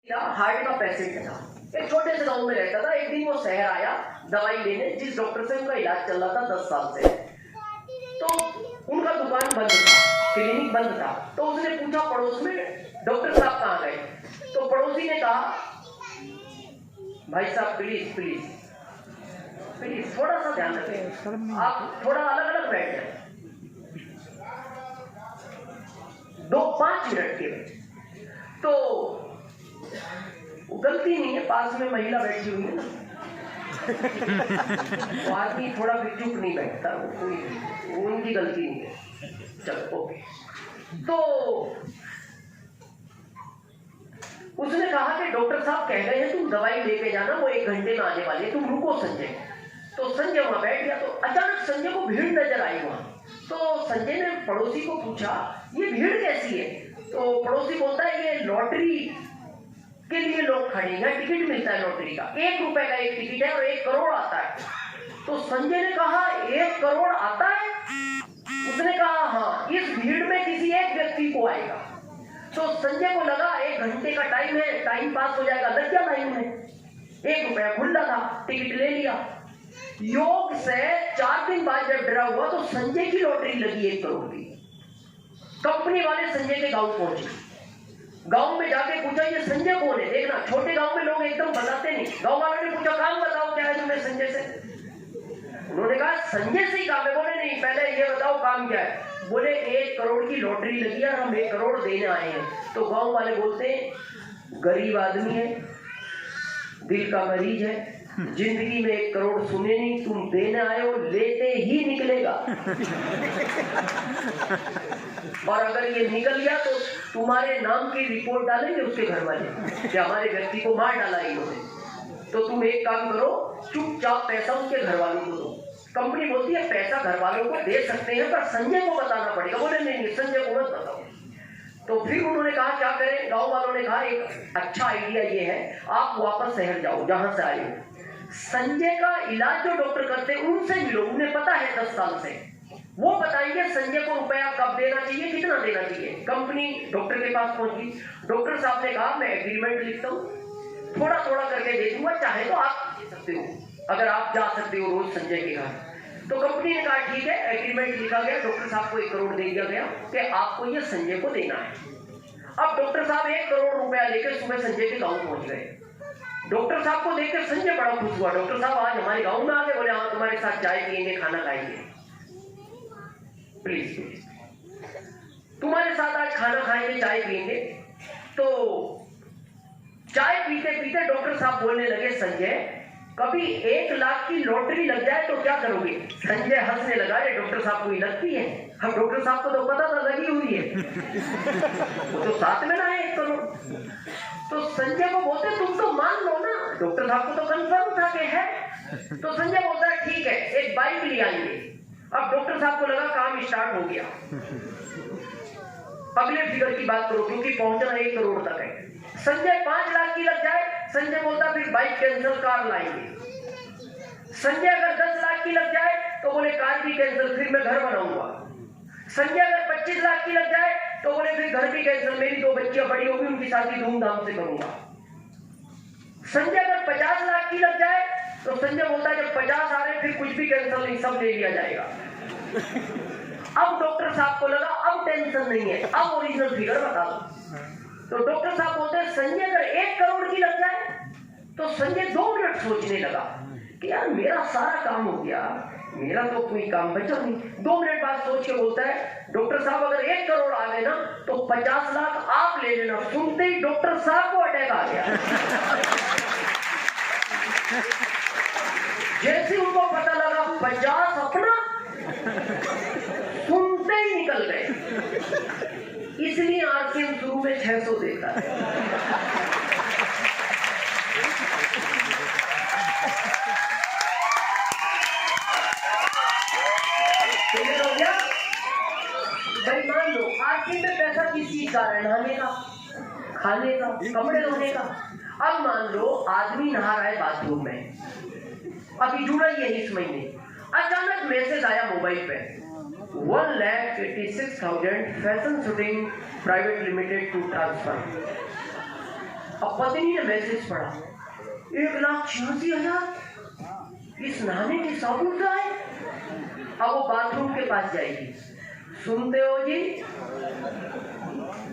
Heart का patient था, एक छोटे से गांव में रहता था। एक दिन वो शहर आया दवाई लेने, जिस डॉक्टर से उनका इलाज चल रहा था 10 साल से। तो उनका दुकान बंद था, क्लिनिक बंद था। तो उसने पूछा पड़ोस में, डॉक्टर साहब कहाँ गए? तो पड़ोसी ने कहा, भाई साहब प्लीज प्लीज प्लीज थोड़ा सा ध्यान रखें, आप थोड़ा अलग अलग बैठ जाए, 5 मिनट के लिए। तो गलती नहीं है, पास में महिला बैठी हुई है ना, वो आदमी थोड़ा भी चुप नहीं बैठता, वो उनकी गलती नहीं है। चलो ओके। तो उसने कहा कि डॉक्टर साहब कह रहे हैं तुम दवाई लेके जाना, वो 1 घंटे में आने वाली है, तुम रुको संजय। तो संजय वहां बैठ गया। तो अचानक संजय को भीड़ नजर आई वहां। तो संजय ने पड़ोसी को पूछा, ये भीड़ कैसी है? तो पड़ोसी बोलता है, ये लॉटरी के लिए लोग खड़े हैं, टिकट मिलता है लॉटरी का, 1 रुपए का एक टिकट है और 1 करोड़ आता है। तो संजय ने कहा, 1 करोड़ आता है? उसने कहा हाँ, इस भीड़ में किसी एक व्यक्ति को आएगा। तो संजय को लगा 1 घंटे का टाइम है, टाइम पास हो जाएगा, लग गया लाइन में। 1 रुपया खुला था, टिकट ले लिया। योग से 4 दिन बाद जब डरा हुआ तो संजय की लॉटरी लगी 1 करोड़ की। कंपनी वाले संजय के गांव पहुंचे, गांव में जाके पूछा ये संजय कौन है? देखना छोटे गांव में लोग एकदम बताते नहीं। गांव वालों ने पूछा, काम बताओ क्या है तुम्हें संजय से? उन्होंने कहा संजय से ही काम है। बोले नहीं, पहले ये बताओ काम क्या है? बोले 1 करोड़ की लॉटरी लगी है और हम 1 करोड़ देने आए हैं। तो गांव वाले बोलते हैं, गरीब आदमी है, दिल का मरीज है, जिंदगी में 1 करोड़ सुने नहीं, तुम देने आए हो, लेते ही निकलेगा। और अगर ये निकल गया तो तुम्हारे नाम की रिपोर्ट डालेंगे उसके घर वाले कि हमारे व्यक्ति को मार डाला इन्होंने। तो तुम एक काम करो, चुपचाप पैसा उसके घर वालों को दो। कंपनी बोलती है पैसा घर वालों को दे सकते हैं पर संजय को बताना पड़ेगा। बोले नहीं, संजय को मत बताओ। तो फिर उन्होंने कहा क्या करें? गांव वालों ने कहा एक अच्छा आइडिया ये है, आप वापस शहर जाओ जहां से आए हो, संजय का इलाज जो डॉक्टर करते हैं उनसे मिलो, उन्हें पता है 10 साल से, वो बताएंगे संजय को रुपया कब देना चाहिए, कितना देना चाहिए। कंपनी डॉक्टर के पास पहुंची। डॉक्टर साहब ने कहा मैं एग्रीमेंट लिखता हूँ, थोड़ा थोड़ा करके दे दूंगा, चाहे तो आप दे सकते हो अगर आप जा सकते हो रोज संजय के घर। तो कंपनी ने कहा ठीक है, एग्रीमेंट लिखा गया, डॉक्टर साहब को 1 करोड़ दे दिया गया कि आपको ये संजय को देना है। अब डॉक्टर साहब 1 करोड़ रुपया लेकर सुबह संजय के गाँव पहुंच गए। डॉक्टर साहब को देखकर संजय बड़ा खुश हुआ, डॉक्टर साहब आज हमारे गांव में आ गए। बोले हाँ, तुम्हारे साथ चाय पियेंगे, खाना खाएंगे, प्लीज प्लीज तुम्हारे साथ आज खाना खाएंगे, चाय पियेंगे। तो चाय पीते पीते डॉक्टर साहब बोलने लगे, संजय कभी 1 लाख की लॉटरी लग जाए तो क्या करोगे? संजय हंसने लगा, ये डॉक्टर साहब को ही लगती है, हम डॉक्टर साहब को तो पता था लगी हुई है, वो तो साथ में ना है 1 करोड़। तो संजय को बोलते तुम तो मान लो ना, डॉक्टर साहब को तो कंफर्म था कि है। तो संजय बोलता है ठीक है, एक बाइक ले आएंगे। अब डॉक्टर साहब को लगा काम स्टार्ट हो गया, अगले फिगर की बात करो क्योंकि पहुंचना 1 करोड़ तक है। संजय 5 लाख की लग जाए, संजय बोलता फिर बाइक कैंसिल, कार लाएंगे। संजय अगर 10 लाख की लग जाए तो बोले कार भी कैंसिल, फिर मैं घर बनाऊंगा। संजय अगर 25 लाख की लग जाए तो बोले फिर घर भी कैंसिल, मेरी 2 बच्चियां बड़ी होगी, उनकी शादी धूमधाम से करूंगा। संजय अगर 50 लाख की लग जाए तो संजय बोलता है जब 50 आ रहे फिर कुछ भी कैंसिल नहीं, सब ले लिया जाएगा। अब डॉक्टर साहब को लगा अब टेंशन नहीं है, अब ओरिजिनल फिगर बता दो। तो डॉक्टर साहब बोलते हैं संजय अगर 1 करोड़ की लग जाए। तो संजय 2 मिनट सोचने लगा कि यार मेरा सारा काम हो गया, मेरा तो कोई काम बचा नहीं। 2 मिनट बाद सोच के बोलता है डॉक्टर साहब अगर 1 करोड़ आ गए ना तो 50 लाख आप ले लेना। सुनते ही डॉक्टर साहब को अटैक आ गया। जैसे उनको पता लगा 50 अपना, सुनते ही निकल गए। इसलिए आरसीएम शुरू में 600 देता है। हो गया भाई, मान लो आरसीएम में पैसा किस चीज का है? नहाने का, खाने का, कपड़े धोने का। अब मान लो आदमी नहा रहा है बाथरूम में, अभी जुड़ा ही है इस महीने, अचानक मैसेज आया मोबाइल पे, 1,86,000 fashion shooting private limited to transfer. अब पत्नी ने मैसेज पढ़ा, 1,86,000 इस नहाने के साबुन का है। अब वो बाथरूम के पास जाएगी, सुनते हो जी,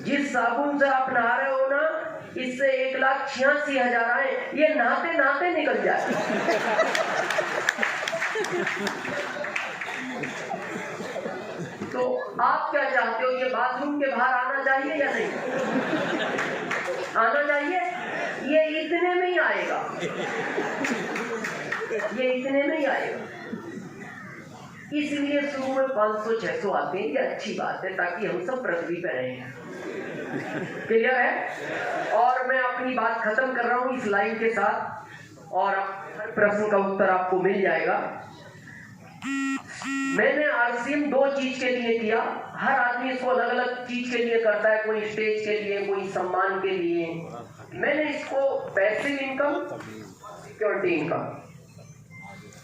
जिस साबुन से आप नहा रहे हो ना, इससे 1,86,000 आए, ये नहाते नहाते निकल जाए। तो आप क्या चाहते हो, ये बाथरूम के बाहर आना चाहिए या नहीं आना चाहिए? ये इतने में ही आएगा, ये इतने में ही आएगा। इसलिए शुरू में 500-600 आते हैं, ये अच्छी बात है ताकि हम सब पृथ्वी पे रहें। क्लियर है? और मैं अपनी बात खत्म कर रहा हूं इस लाइन के साथ, और हर प्रश्न का उत्तर आपको मिल जाएगा। मैंने आरसीएम 2 चीज के लिए किया। हर आदमी इसको अलग अलग चीज के लिए करता है, कोई स्टेज के लिए, कोई सम्मान के लिए। मैंने इसको passive income, security income.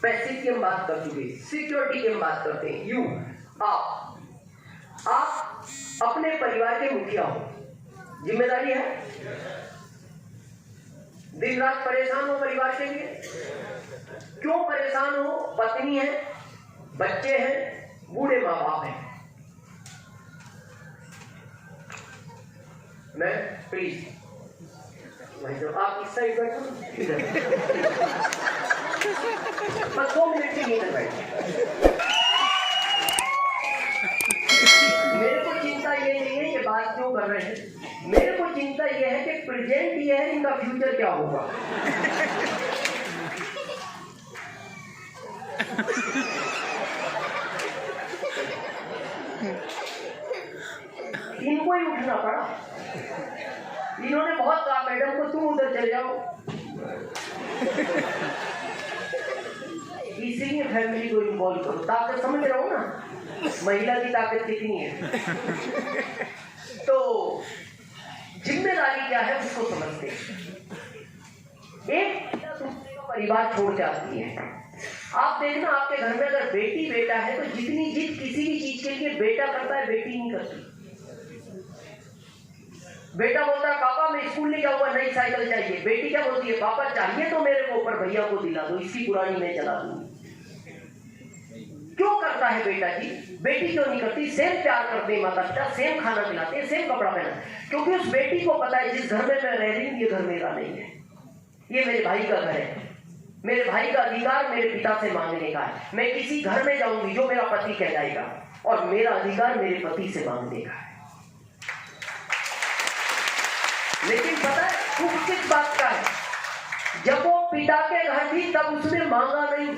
Passive की हम बात कर चुके, सिक्योरिटी की हम बात करते हैं। यू, आप अपने परिवार के मुखिया हो, जिम्मेदारी है। दिन रात परेशान हो परिवार के लिए। क्यों परेशान हो? पत्नी है, बच्चे हैं, बूढ़े माँ बाप हैं। मैं प्लीज भाई साहब आप इस साइड बैठो, बस 2 मिनट के लिए बैठे। मेरे को चिंता ये नहीं है ये बात क्यों कर रहे हैं, मेरे को चिंता ये है कि प्रेजेंट ये है, इनका फ्यूचर क्या होगा। इनको ही उठना पड़ा। इन्होंने बहुत कहा मैडम को तुम उधर चले जाओ, इसीलिए फैमिली को इन्वॉल्व करो। ताकत समझ रहा हूं ना, महिला की ताकत कितनी है। तो जिम्मेदारी क्या है उसको समझते हैं। एक दूसरे का परिवार छोड़ के आती है। आप देखना आपके घर में अगर बेटी बेटा है तो जितनी जिद किसी भी चीज के लिए बेटा करता है बेटी नहीं करती। बेटा बोलता है पापा मैं स्कूल नहीं जाऊंगा, नई साइकिल चाहिए। बेटी क्या बोलती है, पापा चाहिए तो मेरे को, ऊपर भैया को दिला दो, इसकी पुरानी मैं चला दूंगी। क्यों करता है बेटा जी, बेटी क्यों नहीं करती? सेम प्यार करते हैं माता पिता, सेम खाना खिलाते हैं, सेम कपड़ा पहना, क्योंकि उस बेटी को पता है जिस घर में मैं रह रही हूँ ये घर मेरा नहीं है, ये मेरे भाई का घर है। मेरे भाई का अधिकार मेरे पिता से मांगने का है। मैं किसी घर में जाऊंगी जो मेरा पति कहलाएगा, और मेरा अधिकार मेरे पति से मांगने का है। लेकिन पता है दुख किस बात का है, जब वो पिता के घर थी तब उसने मांगा नहीं,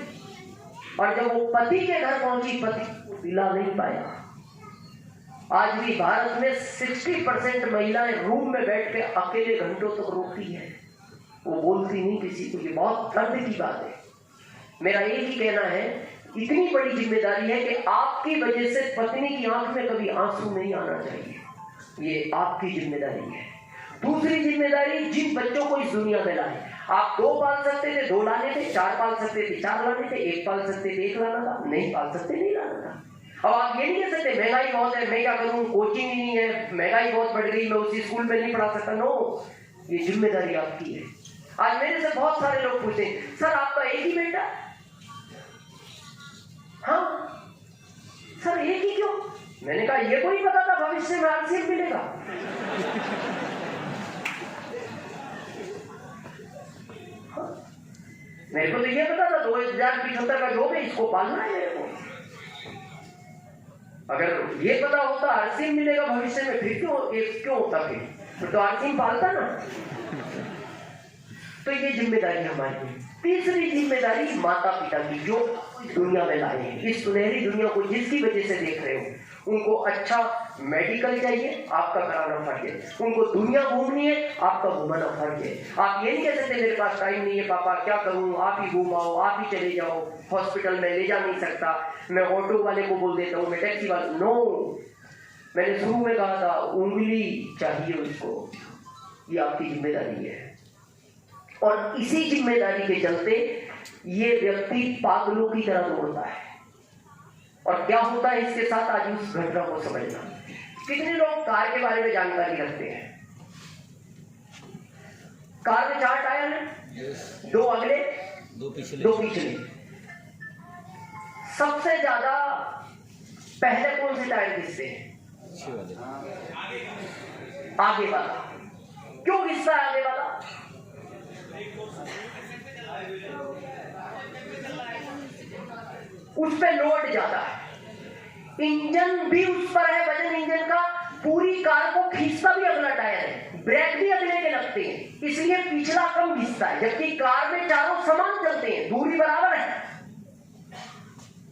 और जब वो पति के घर पहुंची पति को दिला नहीं पाया। आज भी भारत में 60% महिलाएं रूम में बैठ के अकेले घंटों तक रोती है, वो बोलती नहीं किसी को। ये बहुत दर्द की बात है। मेरा एक ही कहना है, इतनी बड़ी जिम्मेदारी है कि आपकी वजह से पत्नी की आंख में कभी आंसू नहीं आना चाहिए, ये आपकी जिम्मेदारी है। दूसरी जिम्मेदारी, जिन बच्चों को इस दुनिया में लाए, आप 2 पाल सकते थे 2 लाने थे, 4 पाल सकते थे 4 लाने थे, 1 पाल सकते थे 1 लाना था, नहीं पाल सकते नहीं लाना था। अब आप ये नहीं कह सकते महंगाई बहुत है मैं क्या करूं, कोचिंग ही नहीं है, महंगाई बहुत बढ़ गई, मैं उसी स्कूल में नहीं पढ़ा सकता। नो, ये जिम्मेदारी आपकी है। आज मेरे से बहुत सारे लोग पूछते सर आपका एक ही बेटा? हाँ सर एक ही क्यों? मैंने कहा ये कोई पता था भविष्य में आरसीएम मिलेगा। मेरे को तो ये पता था 2075 का जॉब है, इसको पालना है मेरे को। अगर ये पता होता आरसीएम मिलेगा भविष्य में, फिर क्यों होता? फिर तो आरसीएम पालता ना। तो ये जिम्मेदारी हमारी है। तीसरी जिम्मेदारी माता पिता की, जो दुनिया में लाए हैं, इस सुनहरी दुनिया को जिसकी वजह से देख रहे हो, उनको अच्छा मेडिकल चाहिए, आपका कराना फर्ज है। उनको दुनिया घूमनी है, आपका घुमाना फर्ज है। आप ये नहीं कह सकते मेरे पास टाइम नहीं है पापा, क्या करूं, आप ही घुमाओ, आप ही चले जाओ, हॉस्पिटल में ले जा नहीं सकता, मैं ऑटो वाले को बोल देता हूँ, मैं टैक्सी वाले। नो, मैंने शुरू में कहा था उंगली चाहिए उसको, ये आपकी जिम्मेदारी है। और इसी जिम्मेदारी के चलते ये व्यक्ति पागलों की तरह दौड़ता है। और क्या होता है इसके साथ, आज उस घटना को समझना। कितने लोग कार के बारे में जानकारी रखते हैं? कार में 4 टायर हैं, 2 अगले 2 पिछले। सबसे ज्यादा पहले कौन से टायर घिसते हैं? आगे वाला। क्यों घिसता है आगे वाला? उस पे लोड ज्यादा है, इंजन भी उस पर है, वजन इंजन का पूरी कार को खींचता भी अगला टायर है, ब्रेक भी अगले के लगते हैं, इसलिए पिछला कम घिसता है। जबकि कार में चारों समान चलते हैं, दूरी बराबर है,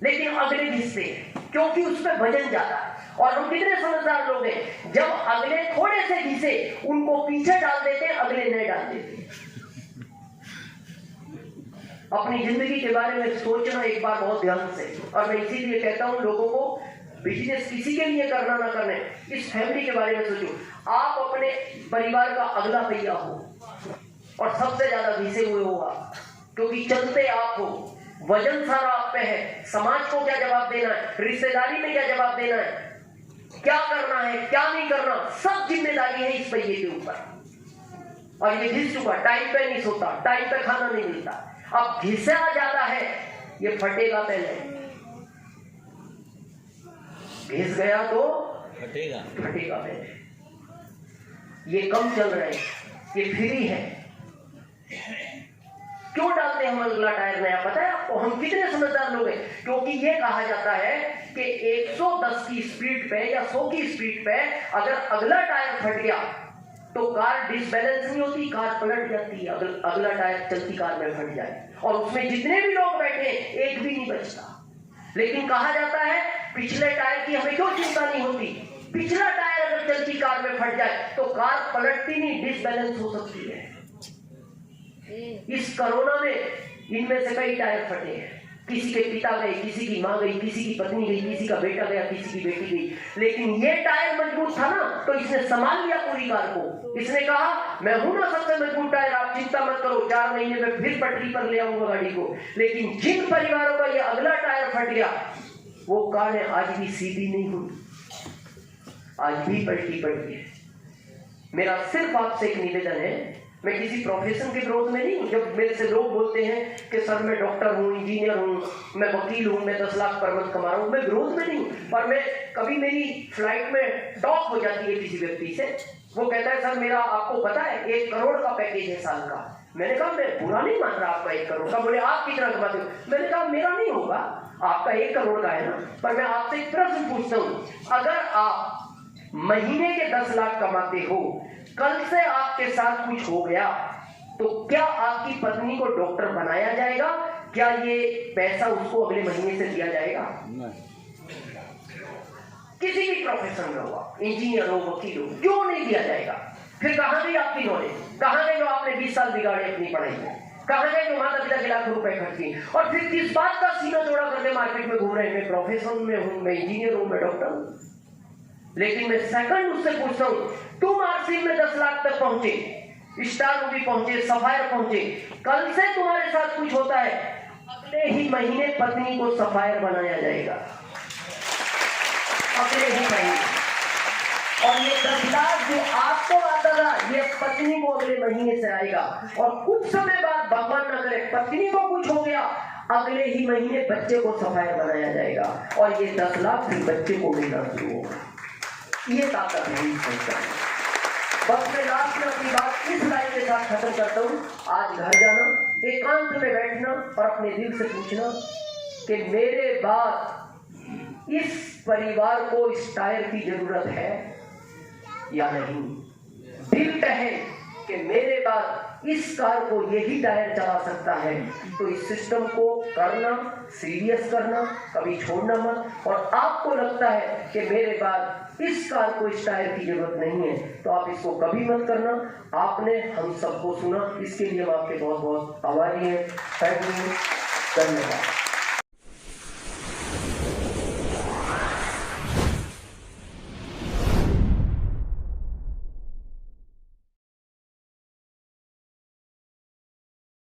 लेकिन अगले घिसते हैं क्योंकि उस पर वजन ज्यादा है। और हम कितने समझदार लोग हैं, जब अगले थोड़े से घिसे उनको पीछे डाल देते हैं, अगले नहीं डाल देते। अपनी जिंदगी के बारे में सोचना एक बार बहुत ध्यान से। और मैं इसीलिए कहता हूं लोगों को, बिजनेस किसी के लिए करना ना करने, इस फैमिली के बारे में सोचो। आप अपने परिवार का अगला पहिया हो और सबसे ज्यादा घिसे हुए हो आप, क्योंकि चलते आप हो, वजन सारा आप पे है। समाज को क्या जवाब देना है, रिश्तेदारी में क्या जवाब देना है, क्या करना है क्या नहीं करना, सब जिम्मेदारी है इस पहिए के ऊपर। और ये घिस चुका, टाइम पे नहीं सोता, टाइम पे खाना नहीं मिलता, अब घिसा जाता है, ये फटेगा पहले। घिस गया तो फटेगा पहले। ये कम चल रहे हैं, ये फ्री है। क्यों डालते हैं हम अगला टायर नया, पता है आपको? हम कितने समझदार लोग हैं, क्योंकि ये कहा जाता है कि 110 की स्पीड पे या 100 की स्पीड पे अगर अगला टायर फट गया तो कार डिसबैलेंस नहीं होती, कार पलट जाती है। अगला टायर चलती कार में फट जाए और उसमें जितने भी लोग बैठे एक भी नहीं बचता। लेकिन कहा जाता है पिछले टायर की हमें क्यों चिंता नहीं होती, पिछला टायर अगर चलती कार में फट जाए तो कार पलटती नहीं, डिसबैलेंस हो सकती है। इस कोरोना में इनमें से कई टायर फटे हैं, किसी के पिता गए, किसी की मां गई, किसी की पत्नी गई, किसी का बेटा गया, किसी की बेटी गई, लेकिन ये टायर मजबूत था ना, तो इसने संभाल लिया पूरी कार को। इसने कहा मैं हूं ना सबसे मजबूत टायर, आप चिंता मत करो, 4 महीने में फिर पटरी पर ले आऊंगा गाड़ी को। लेकिन जिन परिवारों का ये अगला टायर फट गया वो कार आज भी सीधी नहीं हुई, आज भी पलटी पड़ती है। मेरा सिर्फ आपसे एक निवेदन है, मैं किसी प्रोफेशन के विरोध में नहीं हूं। जब मेरे से लोग बोलते हैं कि सर मैं डॉक्टर हूं, इंजीनियर हूं, मैं वकील हूं, मैं 10 लाख पर मंथ कमा रहा हूं, मैं विरोध में नहीं हूं। पर मैं कभी मेरी फ्लाइट में टॉक हो जाती है किसी व्यक्ति से, वो कहता है सर मेरा आपको पता है 1 करोड़ का पैकेज है साल का। मैंने कहा मैं बुरा नहीं मान रहा आपका 1 करोड़ का। बोले आप कितना कमाते हो? मैंने कहा मेरा नहीं होगा, आपका 1 करोड़ का है ना। पर मैं आपसे एक प्रश्न पूछता हूँ, अगर आप महीने के 10 लाख कमाते हो, कल से आपके साथ कुछ हो गया तो क्या आपकी पत्नी को डॉक्टर बनाया जाएगा? क्या ये पैसा उसको अगले महीने से दिया जाएगा? किसी भी प्रोफेशन में हो, इंजीनियर हो, वकील हो, क्यों नहीं दिया जाएगा? फिर कहां गई आपकी नॉलेज? कहां गए जो आपने 20 साल बिगाड़े अपनी पढ़ाई में? कहां गए जो माता पिता के लाख रुपए खर्च किए? और फिर किस बात का सीना जोड़ा करके मार्केट में घूम रहे हैं, मैं प्रोफेशन में हूं, मैं इंजीनियर हूं, मैं डॉक्टर हूं। लेकिन मैं सेकंड उससे पूछता हूं, तुम आरसी में 10 लाख तक पहुंचे, स्टार रूबी पहुंचे, सफायर पहुंचे, कल से तुम्हारे साथ कुछ होता है, अगले ही महीने पत्नी को सफायर बनाया जाएगा, अगले ही महीने। और ये 10 लाख जो आपको आता था ये पत्नी को अगले महीने से आएगा। और कुछ समय बाद भगवान न करे पत्नी को कुछ हो गया, अगले ही महीने बच्चे को सफायर बनाया जाएगा और ये 10 लाख फिर बच्चे को मिलना शुरू होगा। ये ताकत है इस संस्था में। बस मैं लास्ट में अपनी बात इस लाइन के साथ खत्म करता हूँ। आज घर जाना, एकांत में बैठना और अपने दिल से पूछना कि मेरे बाद इस परिवार को इस टायर की जरूरत है या नहीं। दिल कहे कि मेरे बाद इस कार को यही टायर चला सकता है, तो इस सिस्टम को करना, सीरियस करना, कभी छोड़ना मत। और आपको लगता है कि मेरे बाद इस कार को इस टायर की जरूरत नहीं है, तो आप इसको कभी मत करना। आपने हम सबको सुना, इसके लिए हम आपके बहुत बहुत आभारी हैं। थैंक यू, धन्यवाद।